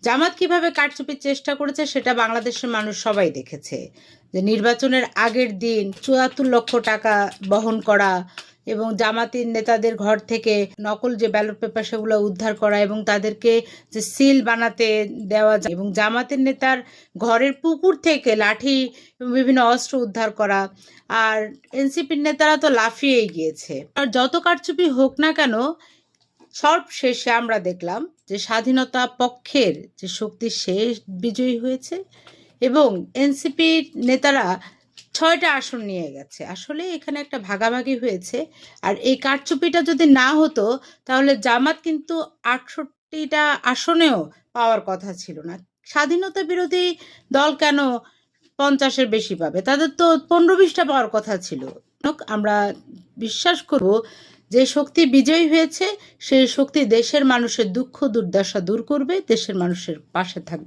জামাত কিভাবে কারচুপির চেষ্টা করেছে সেটা বাংলাদেশের মানুষ সবাই দেখেছে। যে নির্বাচনের আগের দিন ৭৪ লক্ষ টাকা বহন করা এবং জামাতের নেতাদের ঘর থেকে নকল যে ব্যালট পেপার সেগুলো উদ্ধার করা এবং তাদেরকে যে সিল বানাতে দেওয়া যায় এবং জামাতের নেতার ঘরের পুকুর থেকে লাঠি এবং বিভিন্ন অস্ত্র উদ্ধার করা, আর এনসিপির নেতারা তো লাফিয়েই গিয়েছে। আর যত কারচুপি হোক না কেন, সর্বশেষে আমরা দেখলাম যে স্বাধীনতা পক্ষের যে শক্তি শেষ বিজয়ী হয়েছে এবং এনসিপির নেতারা ৬টা আসন নিয়ে গেছে। আসলে এখানে একটা ভাগাভাগি হয়েছে। আর এই কারচুপিটা যদি না হতো তাহলে জামাত কিন্তু ৬৮টা আসনেও পাওয়ার কথা ছিল না। স্বাধীনতা বিরোধী দল কেন ৫০-এর বেশি পাবে? তাদের তো ১৫-২০টা পাওয়ার কথা ছিল। আমরা বিশ্বাস করব যে শক্তি বিজয়ী হয়েছে সেই শক্তি দেশের মানুষের দুঃখ দুর্দশা দূর করবে, দেশের মানুষের পাশে থাকবে।